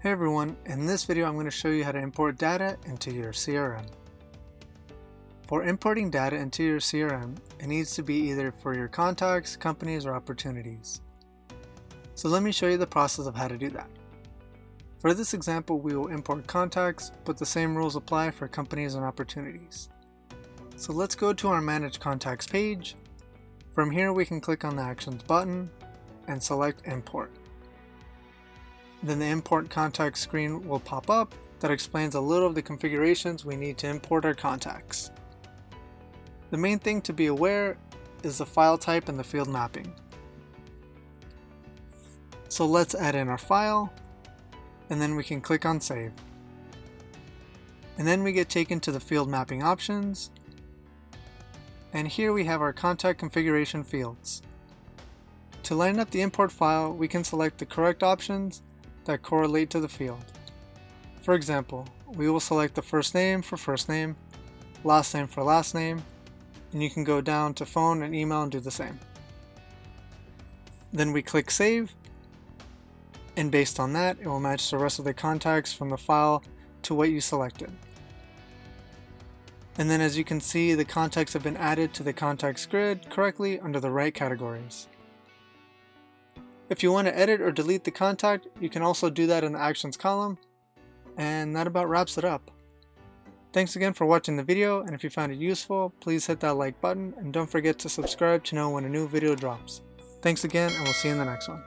Hey everyone, in this video I'm going to show you how to import data into your CRM. For importing data into your CRM, it needs to be either for your contacts, companies, or opportunities. So let me show you the process of how to do that. For this example, we will import contacts, but the same rules apply for companies and opportunities. So let's go to our Manage Contacts page. From here we can click on the Actions button and select Import. Then the Import Contacts screen will pop up that explains a little of the configurations we need to import our contacts. The main thing to be aware is the file type and the field mapping. So let's add in our file, and then we can click on Save. And then we get taken to the field mapping options, and here we have our contact configuration fields. To line up the import file, we can select the correct options that correlate to the field. For example, we will select the first name for first name, last name for last name, and you can go down to phone and email and do the same. Then we click Save, and based on that, it will match the rest of the contacts from the file to what you selected. And then as you can see, the contacts have been added to the contacts grid correctly under the right categories. If you want to edit or delete the contact, you can also do that in the Actions column, and that about wraps it up. Thanks again for watching the video, and if you found it useful, please hit that like button and don't forget to subscribe to know when a new video drops. Thanks again, and we'll see you in the next one.